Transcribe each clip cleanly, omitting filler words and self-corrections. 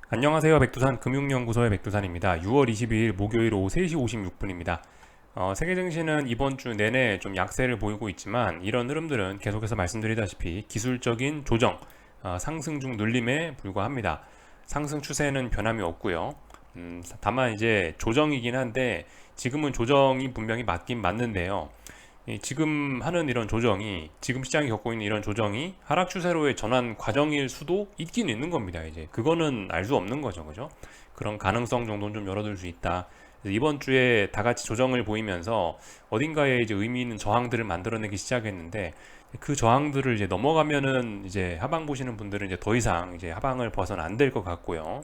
안녕하세요. 백두산 금융연구소의 백두산입니다. 6월 22일 목요일 오후 3시 56분입니다. 세계증시는 이번 주 내내 좀 약세를 보이고 있지만 이런 흐름들은 계속해서 말씀드리다시피 기술적인 조정, 상승 중 눌림에 불과합니다. 상승 추세는 변함이 없고요. 다만 이제 조정이긴 한데 지금은 조정이 분명히 맞긴 맞는데요. 지금 하는 이런 조정이 지금 시장이 겪고 있는 이런 조정이 하락 추세로의 전환 과정일 수도 있긴 있는 겁니다. 이제 그거는 알 수 없는 거죠, 그죠? 그런 가능성 정도는 좀 열어둘 수 있다. 그래서 이번 주에 다 같이 조정을 보이면서 어딘가에 이제 의미 있는 저항들을 만들어내기 시작했는데 그 저항들을 이제 넘어가면은 이제 하방 보시는 분들은 이제 더 이상 이제 하방을 벗어나 안 될 것 같고요.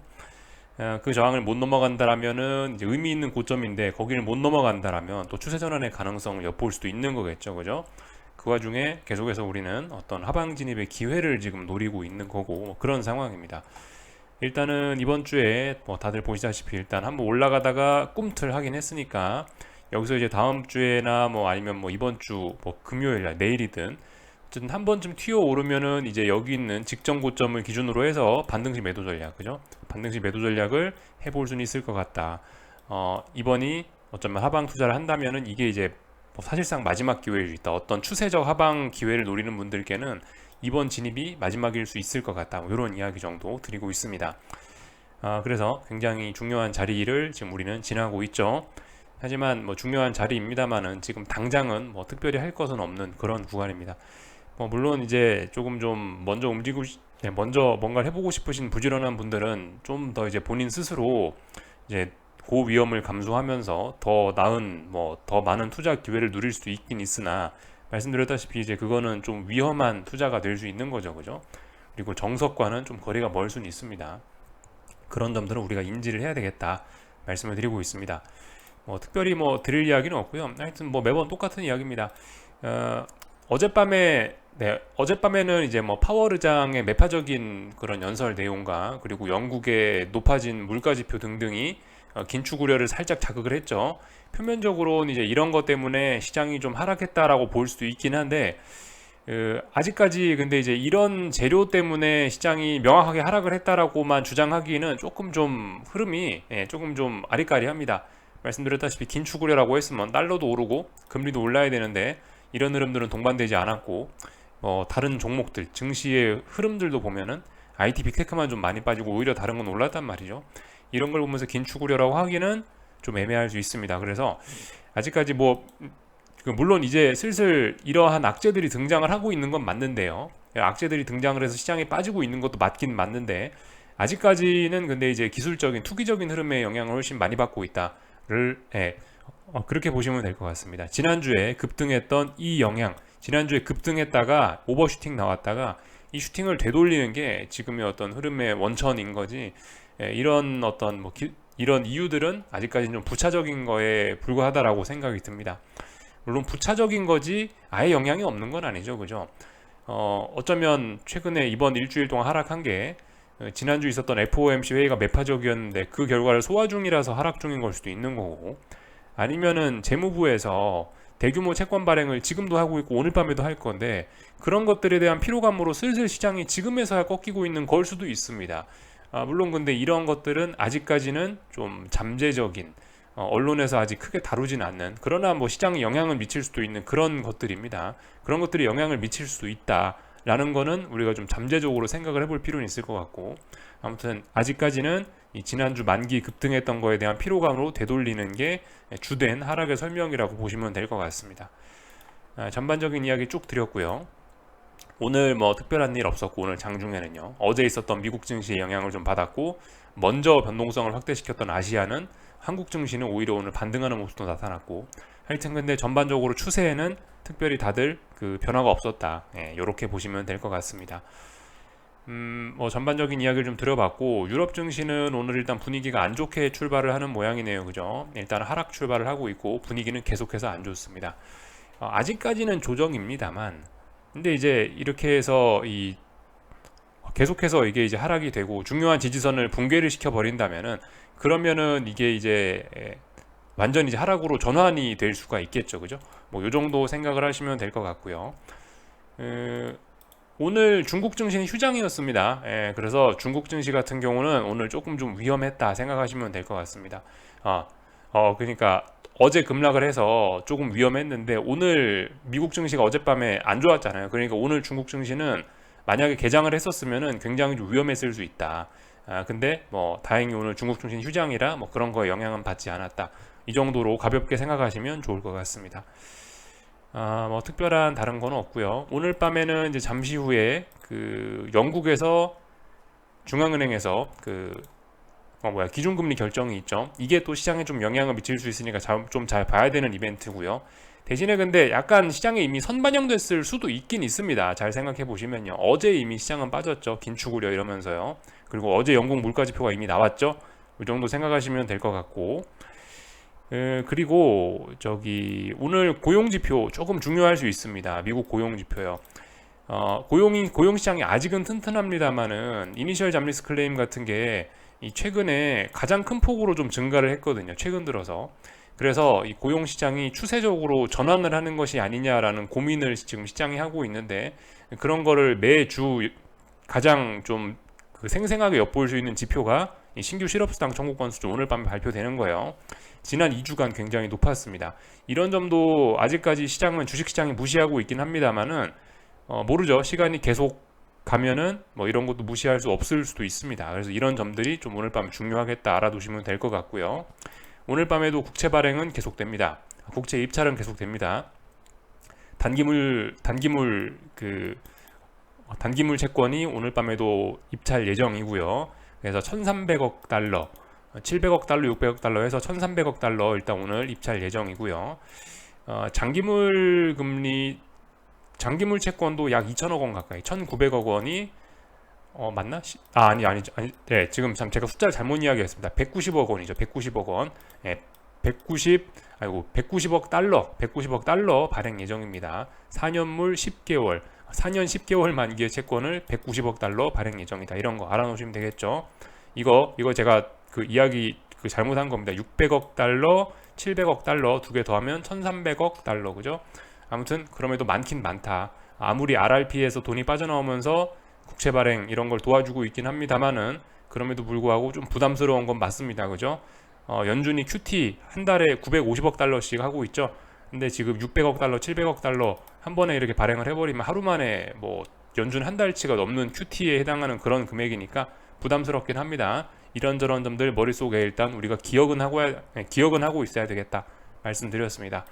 그 저항을 못 넘어간다라면은 이제 의미 있는 고점인데 거기를 못 넘어간다라면 또 추세 전환의 가능성을 엿볼 수도 있는 거겠죠, 그죠? 그 와중에 계속해서 우리는 어떤 하방 진입의 기회를 지금 노리고 있는 거고 뭐 그런 상황입니다. 일단은 이번 주에 뭐 다들 보시다시피 일단 한번 올라가다가 꿈틀 하긴 했으니까 여기서 이제 다음 주에나 뭐 아니면 뭐 이번 주 뭐 금요일 날 내일이든 어쨌든 한 번쯤 튀어 오르면은 이제 여기 있는 직전 고점을 기준으로 해서 반등시 매도 전략, 그죠? 반등시 매도 전략을 해볼 수는 있을 것 같다. 이번이 어쩌면 하방 투자를 한다면은 이게 이제 뭐 사실상 마지막 기회일 수 있다. 어떤 추세적 하방 기회를 노리는 분들께는 이번 진입이 마지막일 수 있을 것 같다. 뭐 이런 이야기 정도 드리고 있습니다. 그래서 굉장히 중요한 자리를 지금 우리는 지나고 있죠. 하지만 뭐 중요한 자리입니다만은 지금 당장은 뭐 특별히 할 것은 없는 그런 구간입니다. 물론 이제 조금 좀 먼저 움직이고 먼저 뭔가를 해보고 싶으신 부지런한 분들은 좀 더 이제 본인 스스로 이제 고위험을 감수하면서 더 나은 뭐 더 많은 투자 기회를 누릴 수도 있긴 있으나 말씀드렸다시피 이제 그거는 좀 위험한 투자가 될 수 있는 거죠, 그죠? 그리고 정석과는 좀 거리가 멀 수는 있습니다. 그런 점들은 우리가 인지를 해야 되겠다 말씀을 드리고 있습니다. 뭐 특별히 뭐 드릴 이야기는 없고요. 하여튼 뭐 매번 똑같은 이야기입니다. 어젯밤에 어젯밤에는 이제 뭐 파월 의장의 매파적인 그런 연설 내용과 그리고 영국의 높아진 물가지표 등등이 긴축 우려를 살짝 자극을 했죠. 표면적으로는 이제 이런 것 때문에 시장이 좀 하락했다라고 볼 수도 있긴 한데 아직까지 근데 이제 이런 재료 때문에 시장이 명확하게 하락을 했다라고만 주장하기는 조금 좀 흐름이 조금 좀 아리까리합니다. 말씀드렸다시피 긴축 우려라고 했으면 달러도 오르고 금리도 올라야 되는데 이런 흐름들은 동반되지 않았고 다른 종목들 증시의 흐름들도 보면은 IT 빅테크만 좀 많이 빠지고 오히려 다른 건 올랐단 말이죠. 이런 걸 보면서 긴축 우려라고 하기는 좀 애매할 수 있습니다. 그래서 아직까지 물론 이제 슬슬 이러한 악재들이 등장을 하고 있는 건 맞는데요. 악재들이 등장을 해서 시장에 빠지고 있는 것도 맞긴 맞는데 아직까지는 근데 이제 기술적인 투기적인 흐름의 영향을 훨씬 많이 받고 있다를 그렇게 보시면 될 것 같습니다. 지난주에 급등했던 이 영향, 지난주에 급등했다가 오버슈팅 나왔다가 이 슈팅을 되돌리는 게 지금의 어떤 흐름의 원천인 거지. 이런 어떤 이런 이유들은 아직까지는 좀 부차적인 거에 불과하다라고 생각이 듭니다. 물론 부차적인 거지 아예 영향이 없는 건 아니죠, 그죠? 어쩌면 최근에 이번 일주일 동안 하락한 게 지난주 있었던 FOMC 회의가 매파적이었는데 그 결과를 소화 중이라서 하락 중인 걸 수도 있는 거고 아니면은 재무부에서 대규모 채권 발행을 지금도 하고 있고 오늘 밤에도 할 건데 그런 것들에 대한 피로감으로 슬슬 시장이 지금에서야 꺾이고 있는 걸 수도 있습니다. 물론 근데 이런 것들은 아직까지는 좀 잠재적인 언론에서 아직 크게 다루진 않는 그러나 뭐 시장에 영향을 미칠 수도 있는 그런 것들입니다. 그런 것들이 영향을 미칠 수도 있다라는 거는 우리가 좀 잠재적으로 생각을 해볼 필요는 있을 것 같고 아무튼 아직까지는 이 지난주 만기 급등했던 거에 대한 피로감으로 되돌리는 게 주된 하락의 설명이라고 보시면 될 것 같습니다. 전반적인 이야기 쭉 드렸고요. 오늘 뭐 특별한 일 없었고 오늘 장중에는요. 어제 있었던 미국 증시의 영향을 좀 받았고 먼저 변동성을 확대시켰던 아시아는 한국 증시는 오히려 오늘 반등하는 모습도 나타났고 하여튼 근데 전반적으로 추세에는 특별히 다들 그 변화가 없었다. 이렇게 보시면 될 것 같습니다. 뭐 전반적인 이야기를 좀 드려봤고 유럽 증시는 오늘 일단 분위기가 안 좋게 출발을 하는 모양이네요. 그죠? 일단 하락 출발을 하고 있고 분위기는 계속해서 안 좋습니다. 아직까지는 조정입니다만 근데 이제 이렇게 해서 이 계속해서 이게 이제 하락이 되고 중요한 지지선을 붕괴를 시켜 버린다면은 그러면은 이게 이제 완전히 이제 하락으로 전환이 될 수가 있겠죠, 그죠? 뭐 요 정도 생각을 하시면 될 것 같고요. 오늘 중국 증시는 휴장이었습니다. 예, 그래서 중국 증시 같은 경우는 오늘 조금 좀 위험했다 생각하시면 될 것 같습니다. 아, 그러니까 어제 급락을 해서 조금 위험했는데 오늘 미국 증시가 어젯밤에 안 좋았잖아요. 그러니까 오늘 중국 증시는 만약에 개장을 했었으면은 굉장히 좀 위험했을 수 있다. 근데 뭐 다행히 오늘 중국 증시는 휴장이라 뭐 그런 거에 영향은 받지 않았다. 이 정도로 가볍게 생각하시면 좋을 것 같습니다. 뭐 특별한 다른 건 없고요. 오늘 밤에는 이제 잠시 후에 그 영국에서 중앙은행에서 그 기준금리 결정이 있죠. 이게 또 시장에 좀 영향을 미칠 수 있으니까 좀 잘 봐야 되는 이벤트고요. 대신에 근데 약간 시장에 이미 선반영됐을 수도 있긴 있습니다. 잘 생각해 보시면요. 어제 이미 시장은 빠졌죠. 긴축 우려 이러면서요. 그리고 어제 영국 물가지표가 이미 나왔죠. 이 정도 생각하시면 될 것 같고. 그리고 저기 오늘 고용지표 조금 중요할 수 있습니다. 미국 고용지표요. 고용 시장이 아직은 튼튼합니다만은 이니셜 잡리스 클레임 같은 게 이 최근에 가장 큰 폭으로 좀 증가를 했거든요. 최근 들어서. 그래서 이 고용 시장이 추세적으로 전환을 하는 것이 아니냐라는 고민을 지금 시장이 하고 있는데 그런 거를 매주 가장 좀 그 생생하게 엿볼 수 있는 지표가 이 신규 실업수당 청구 건수 오늘 밤에 발표되는 거예요. 지난 2주간 굉장히 높았습니다. 이런 점도 아직까지 시장은 주식시장이 무시하고 있긴 합니다만은 모르죠. 시간이 계속 가면은 뭐 이런 것도 무시할 수 없을 수도 있습니다. 그래서 이런 점들이 좀 오늘 밤 중요하겠다 알아두시면 될 것 같고요. 오늘 밤에도 국채 발행은 계속됩니다. 국채 입찰은 계속됩니다. 단기물 채권이 오늘 밤에도 입찰 예정이고요. 그래서 1,300억 달러, 700억 달러, 600억 달러 해서 1,300억 달러 일단 오늘 입찰 예정이고요. 장기물 채권도 약 2천억 원 가까이, 1,900억 원이 맞나? 아니, 네, 지금 참 제가 숫자를 잘못 이야기했습니다. 190억 원이죠. 190억 원. 네, 190억 달러 발행 예정입니다. 4년물 10개월, 4년 10개월 만기의 채권을 190억 달러 발행 예정이다. 이런 거 알아놓으시면 되겠죠. 이거 제가 그 이야기 잘못한 겁니다. 600억 달러, 700억 달러 두 개 더하면 1,300억 달러, 그죠? 아무튼 그럼에도 많긴 많다. 아무리 RRP에서 돈이 빠져나오면서 국채 발행 이런 걸 도와주고 있긴 합니다만은 그럼에도 불구하고 좀 부담스러운 건 맞습니다. 그죠? 연준이 QT 한 달에 950억 달러씩 하고 있죠. 근데 지금 600억 달러, 700억 달러 한 번에 이렇게 발행을 해버리면 하루 만에 뭐 연준 한 달치가 넘는 QT에 해당하는 그런 금액이니까 부담스럽긴 합니다. 이런저런 점들 머릿속에 일단 우리가 기억은 하고 있어야 되겠다 말씀드렸습니다.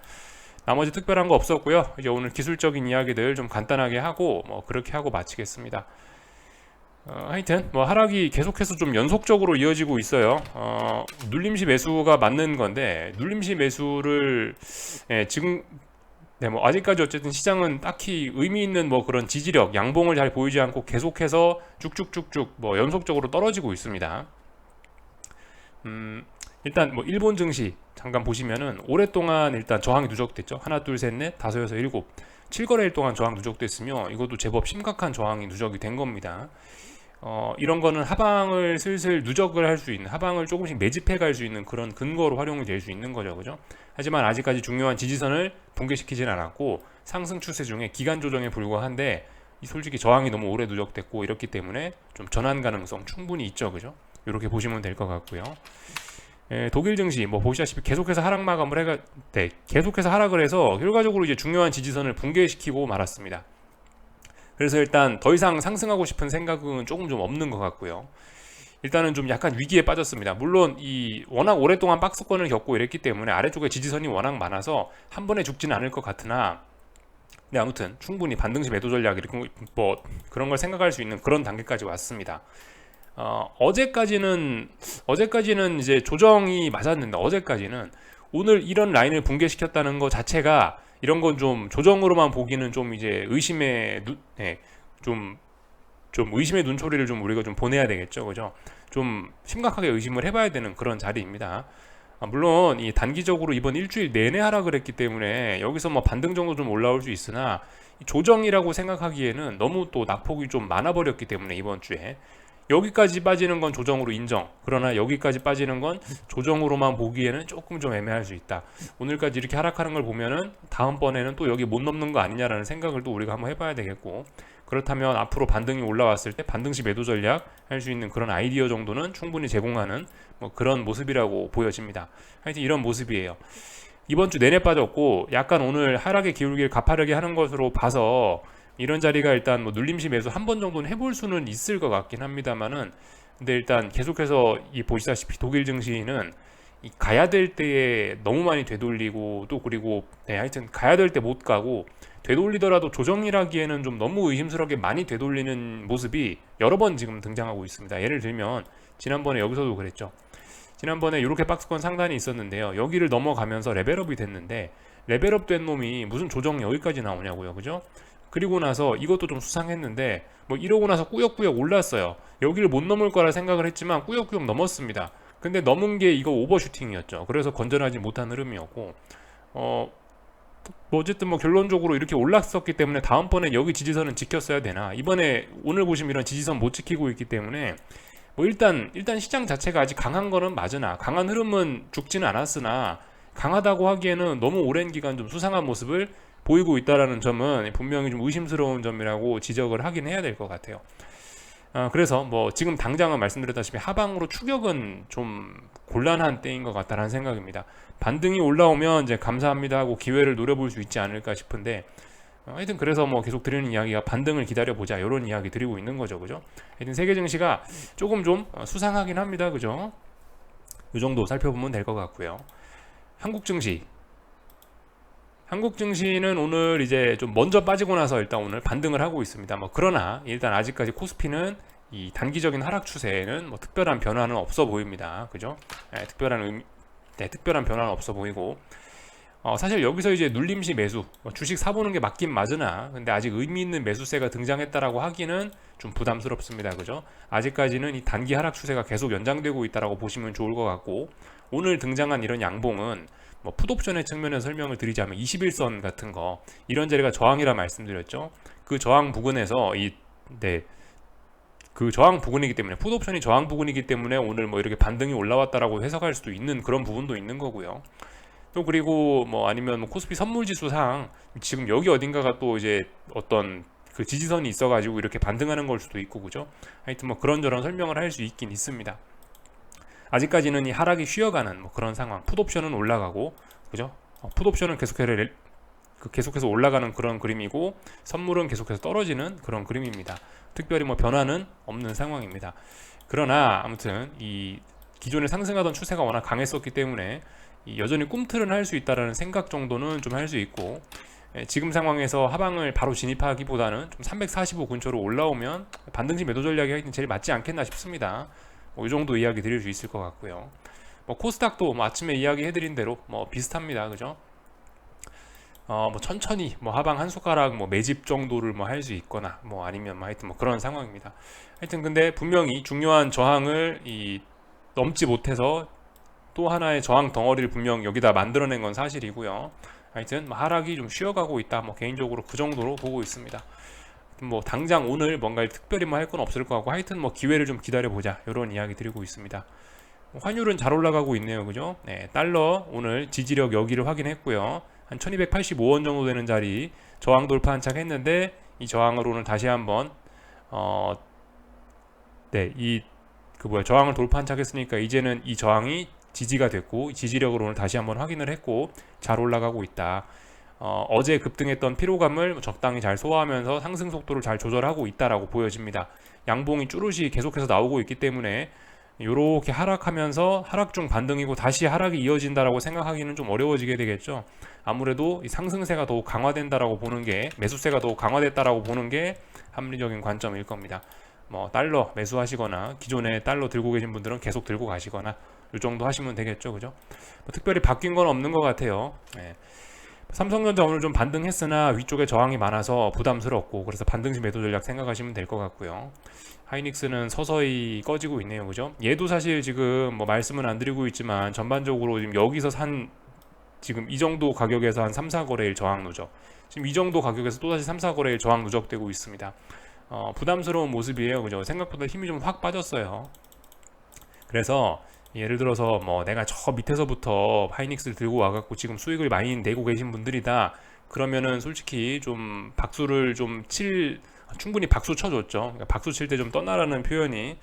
나머지 특별한 거 없었고요. 이제 오늘 기술적인 이야기들 좀 간단하게 하고 뭐 그렇게 하고 마치겠습니다. 하여튼 뭐 하락이 계속해서 좀 연속적으로 이어지고 있어요. 눌림시 매수가 맞는 건데 눌림시 매수를 지금 뭐 아직까지 어쨌든 시장은 딱히 의미 있는 뭐 그런 지지력, 양봉을 잘 보이지 않고 계속해서 쭉쭉쭉쭉 뭐 연속적으로 떨어지고 있습니다. 일단 뭐 일본 증시 잠깐 보시면은 오랫동안 일단 저항이 누적됐죠. 하나, 둘, 셋, 넷, 다섯, 여섯, 일곱, 7거래일 동안 저항 누적됐으며 이것도 제법 심각한 저항이 누적이 된 겁니다. 이런 거는 하방을 슬슬 누적을 할 수 있는, 하방을 조금씩 매집해 갈 수 있는 그런 근거로 활용이 될 수 있는 거죠. 그죠? 하지만 아직까지 중요한 지지선을 붕괴시키진 않았고 상승 추세 중에 기간 조정에 불과한데 솔직히 저항이 너무 오래 누적됐고 이렇기 때문에 좀 전환 가능성 충분히 있죠. 그죠? 이렇게 보시면 될 것 같고요. 독일 증시 뭐 보시다시피 계속해서 계속해서 하락을 해서 결과적으로 이제 중요한 지지선을 붕괴시키고 말았습니다. 그래서 일단 더 이상 상승하고 싶은 생각은 조금 좀 없는 것 같고요. 일단은 좀 약간 위기에 빠졌습니다. 물론 이 워낙 오랫동안 박스권을 겪고 이랬기 때문에 아래쪽에 지지선이 워낙 많아서 한 번에 죽지는 않을 것 같으나 근데 아무튼 충분히 반등시 매도 전략 이렇게 뭐 그런 걸 생각할 수 있는 그런 단계까지 왔습니다. 어제까지는 이제 조정이 맞았는데 어제까지는 오늘 이런 라인을 붕괴시켰다는 것 자체가 이런 건 좀 조정으로만 보기는 좀 이제 좀 의심의 눈초리를 좀 우리가 좀 보내야 되겠죠, 그죠? 좀 심각하게 의심을 해봐야 되는 그런 자리입니다. 물론 이 단기적으로 이번 일주일 내내 하락을 했기 때문에 여기서 뭐 반등 정도 좀 올라올 수 있으나 조정이라고 생각하기에는 너무 또 낙폭이 좀 많아버렸기 때문에 이번 주에 여기까지 빠지는 건 조정으로 인정. 그러나 여기까지 빠지는 건 조정으로만 보기에는 조금 좀 애매할 수 있다. 오늘까지 이렇게 하락하는 걸 보면은 다음번에는 또 여기 못 넘는 거 아니냐라는 생각을 또 우리가 한번 해봐야 되겠고 그렇다면 앞으로 반등이 올라왔을 때 반등시 매도 전략 할 수 있는 그런 아이디어 정도는 충분히 제공하는 뭐 그런 모습이라고 보여집니다. 하여튼 이런 모습이에요. 이번 주 내내 빠졌고 약간 오늘 하락의 기울기를 가파르게 하는 것으로 봐서 이런 자리가 일단 뭐 눌림시 매수 한 번 정도는 해볼 수는 있을 것 같긴 합니다만은, 근데 일단 계속해서 이 보시다시피 독일 증시는 이 가야 될 때에 너무 많이 되돌리고, 또 그리고 하여튼 가야 될 때 못 가고, 되돌리더라도 조정이라기에는 좀 너무 의심스럽게 많이 되돌리는 모습이 여러 번 지금 등장하고 있습니다. 예를 들면 지난번에 여기서도 그랬죠. 지난번에 이렇게 박스권 상단이 있었는데요. 여기를 넘어가면서 레벨업이 됐는데, 레벨업 된 놈이 무슨 조정 여기까지 나오냐고요. 그죠? 그리고 나서 이것도 좀 수상했는데 뭐 이러고 나서 꾸역꾸역 올랐어요. 여기를 못 넘을 거라 생각을 했지만 꾸역꾸역 넘었습니다. 근데 넘은 게 이거 오버슈팅이었죠. 그래서 건전하지 못한 흐름이었고, 뭐 어쨌든 뭐 결론적으로 이렇게 올랐었기 때문에 다음번에 여기 지지선은 지켰어야 되나, 이번에 오늘 보시면 이런 지지선 못 지키고 있기 때문에 뭐 일단 시장 자체가 아직 강한 거는 맞으나, 강한 흐름은 죽지는 않았으나 강하다고 하기에는 너무 오랜 기간 좀 수상한 모습을 보이고 있다라는 점은 분명히 좀 의심스러운 점이라고 지적을 하긴 해야 될 것 같아요. 그래서 뭐 지금 당장은 말씀드렸다시피 하방으로 추격은 좀 곤란한 때인 것 같다는 생각입니다. 반등이 올라오면 이제 감사합니다 하고 기회를 노려볼 수 있지 않을까 싶은데, 하여튼 그래서 뭐 계속 드리는 이야기가 반등을 기다려보자, 이런 이야기 드리고 있는 거죠. 그죠? 하여튼 세계 증시가 조금 좀 수상하긴 합니다. 그죠? 이 정도 살펴보면 될 것 같고요. 한국 증시는 오늘 이제 좀 먼저 빠지고 나서 일단 오늘 반등을 하고 있습니다. 뭐 그러나 일단 아직까지 코스피는 이 단기적인 하락 추세에는 뭐 특별한 변화는 없어 보입니다. 그죠? 특별한 변화는 없어 보이고, 사실 여기서 이제 눌림시 매수, 주식 사보는 게 맞긴 맞으나 근데 아직 의미 있는 매수세가 등장했다라고 하기는 좀 부담스럽습니다. 그죠? 아직까지는 이 단기 하락 추세가 계속 연장되고 있다라고 보시면 좋을 것 같고, 오늘 등장한 이런 양봉은 뭐 풋옵션의 측면에서 설명을 드리자면 21선 같은 거, 이런 자리가 저항이라 말씀드렸죠. 그 저항 부근에서 그 저항 부근이기 때문에, 풋옵션이 저항 부근이기 때문에 오늘 뭐 이렇게 반등이 올라왔다라고 해석할 수도 있는 그런 부분도 있는 거고요. 또 그리고 뭐 아니면 뭐 코스피 선물지수상 지금 여기 어딘가가 또 이제 어떤 그 지지선이 있어가지고 이렇게 반등하는 걸 수도 있고, 그죠? 하여튼 뭐 그런저런 설명을 할 수 있긴 있습니다. 아직까지는 이 하락이 쉬어가는 뭐 그런 상황. 풋옵션은 올라가고, 그죠? 풋옵션은 계속해서 올라가는 그런 그림이고, 선물은 계속해서 떨어지는 그런 그림입니다. 특별히 뭐 변화는 없는 상황입니다. 그러나 아무튼 이 기존에 상승하던 추세가 워낙 강했었기 때문에 여전히 꿈틀은 할 수 있다라는 생각 정도는 좀 할 수 있고, 지금 상황에서 하방을 바로 진입하기보다는 좀 345 근처로 올라오면 반등시 매도 전략이 제일 맞지 않겠나 싶습니다. 이 정도 이야기 드릴 수 있을 것 같고요. 뭐 코스닥도 뭐 아침에 이야기 해드린 대로 뭐 비슷합니다. 그죠? 뭐 천천히 뭐 하방 한 숟가락 뭐 매집 정도를 뭐 할 수 있거나 뭐 아니면 뭐 하여튼 뭐 그런 상황입니다. 하여튼 근데 분명히 중요한 저항을 넘지 못해서 또 하나의 저항 덩어리를 분명 여기다 만들어낸 건 사실이고요. 하여튼 뭐 하락이 좀 쉬어가고 있다. 뭐 개인적으로 그 정도로 보고 있습니다. 뭐 당장 오늘 뭔가 특별히 뭐 할 건 없을 것 같고, 하여튼 뭐 기회를 좀 기다려보자, 이런 이야기 드리고 있습니다. 환율은 잘 올라가고 있네요. 그죠? 달러 오늘 지지력 여기를 확인했고요. 한 1285원 정도 되는 자리 저항 돌파 한착했는데, 이 저항을 오늘 다시 한번 저항을 돌파 한착했으니까 이제는 이 저항이 지지가 됐고, 지지력을 오늘 다시 한번 확인을 했고 잘 올라가고 있다. 어제 급등했던 피로감을 적당히 잘 소화하면서 상승 속도를 잘 조절하고 있다라고 보여집니다. 양봉이 쭈루시 계속해서 나오고 있기 때문에 이렇게 하락하면서 하락 중 반등이고 다시 하락이 이어진다라고 생각하기는 좀 어려워지게 되겠죠. 아무래도 이 상승세가 더욱 강화된다라고 보는 게, 매수세가 더욱 강화됐다라고 보는 게 합리적인 관점일 겁니다. 뭐 달러 매수하시거나 기존에 달러 들고 계신 분들은 계속 들고 가시거나 이 정도 하시면 되겠죠. 그죠? 뭐 특별히 바뀐 건 없는 것 같아요. 삼성전자 오늘 좀 반등했으나 위쪽에 저항이 많아서 부담스럽고, 그래서 반등시 매도 전략 생각하시면 될 것 같고요. 하이닉스는 서서히 꺼지고 있네요. 그죠? 얘도 사실 지금 뭐 말씀은 안 드리고 있지만 전반적으로 지금 여기서 지금 이 정도 가격에서 한 3, 4거래일 저항 누적, 지금 이 정도 가격에서 또다시 3, 4거래일 저항 누적되고 있습니다. 부담스러운 모습이에요. 그죠? 생각보다 힘이 좀 확 빠졌어요. 그래서 예를 들어서 뭐 내가 저 밑에서부터 하이닉스를 들고 와갖고 지금 수익을 많이 내고 계신 분들이다, 그러면은 솔직히 좀 박수를 좀 칠 충분히 박수 쳐줬죠. 그러니까 박수 칠 때 좀 떠나라는 표현이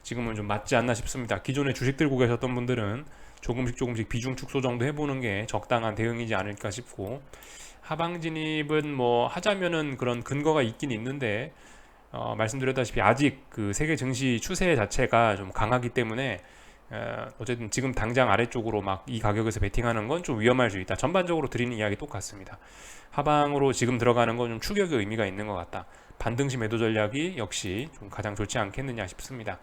지금은 좀 맞지 않나 싶습니다. 기존에 주식 들고 계셨던 분들은 조금씩 비중 축소 정도 해보는 게 적당한 대응이지 않을까 싶고, 하방 진입은 뭐 하자면은 그런 근거가 있긴 있는데, 말씀드렸다시피 아직 그 세계 증시 추세 자체가 좀 강하기 때문에 어쨌든 지금 당장 아래쪽으로 막 이 가격에서 베팅하는 건 좀 위험할 수 있다. 전반적으로 드리는 이야기 똑같습니다. 하방으로 지금 들어가는 건 좀 추격의 의미가 있는 것 같다. 반등시 매도 전략이 역시 좀 가장 좋지 않겠느냐 싶습니다.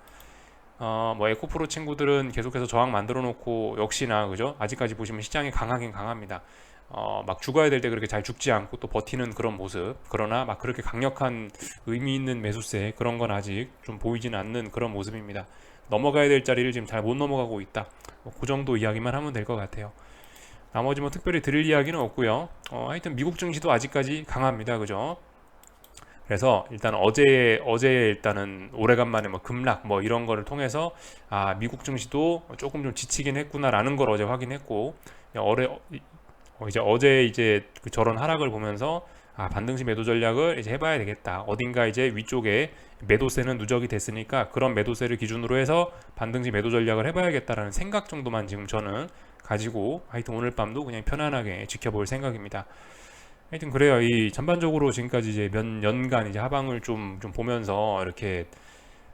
뭐 에코프로 친구들은 계속해서 저항 만들어 놓고 역시나 그죠? 아직까지 보시면 시장이 강하긴 강합니다. 막 죽어야 될 때 그렇게 잘 죽지 않고 또 버티는 그런 모습. 그러나 막 그렇게 강력한 의미 있는 매수세 그런 건 아직 좀 보이지는 않는 그런 모습입니다. 넘어가야 될 자리를 지금 잘 못 넘어가고 있다. 그 정도 이야기만 하면 될 것 같아요. 나머지 뭐 특별히 드릴 이야기는 없고요. 하여튼 미국 증시도 아직까지 강합니다. 그죠? 그래서 일단 어제 일단은 오래간만에 뭐 급락 뭐 이런 거를 통해서 미국 증시도 조금 좀 지치긴 했구나라는 걸 어제 확인했고, 어제 그 저런 하락을 보면서 반등시 매도 전략을 이제 해봐야 되겠다. 어딘가 이제 위쪽에 매도세는 누적이 됐으니까 그런 매도세를 기준으로 해서 반등시 매도 전략을 해봐야겠다라는 생각 정도만 지금 저는 가지고 하여튼 오늘 밤도 그냥 편안하게 지켜볼 생각입니다. 하여튼 그래요. 이 전반적으로 지금까지 이제 몇 년간 이제 하방을 좀 보면서 이렇게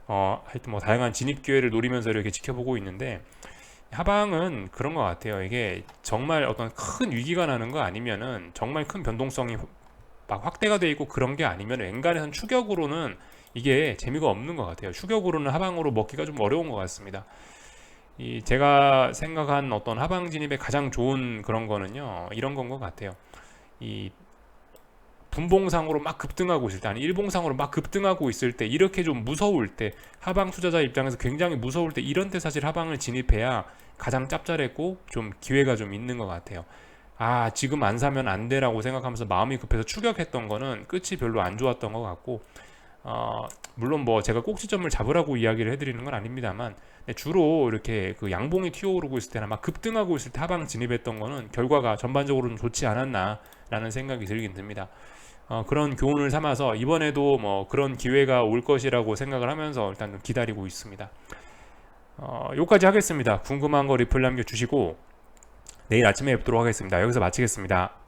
하여튼 뭐 다양한 진입 기회를 노리면서 이렇게 지켜보고 있는데, 하방은 그런 것 같아요. 이게 정말 어떤 큰 위기가 나는 거 아니면은 정말 큰 변동성이 막 확대가 돼 있고 그런 게 아니면 엔간해선 추격으로는 이게 재미가 없는 것 같아요. 추격으로는 하방으로 먹기가 좀 어려운 것 같습니다. 이 제가 생각한 어떤 하방 진입의 가장 좋은 그런 거는요, 이런 건 것 같아요. 이 분봉상으로 막 급등하고 있을 때, 아니 일봉상으로 막 급등하고 있을 때, 이렇게 좀 무서울 때, 하방 투자자 입장에서 굉장히 무서울 때, 이런 때 사실 하방을 진입해야 가장 짭짤했고 좀 기회가 좀 있는 것 같아요. 지금 안 사면 안 돼라고 생각하면서 마음이 급해서 추격했던 거는 끝이 별로 안 좋았던 것 같고, 물론 뭐 제가 꼭지점을 잡으라고 이야기를 해드리는 건 아닙니다만, 주로 이렇게 그 양봉이 튀어오르고 있을 때나 막 급등하고 있을 때 하방 진입했던 거는 결과가 전반적으로는 좋지 않았나라는 생각이 들긴 듭니다. 그런 교훈을 삼아서 이번에도 뭐 그런 기회가 올 것이라고 생각을 하면서 일단 좀 기다리고 있습니다. 여기까지 하겠습니다. 궁금한 거 리플 남겨주시고 내일 아침에 뵙도록 하겠습니다. 여기서 마치겠습니다.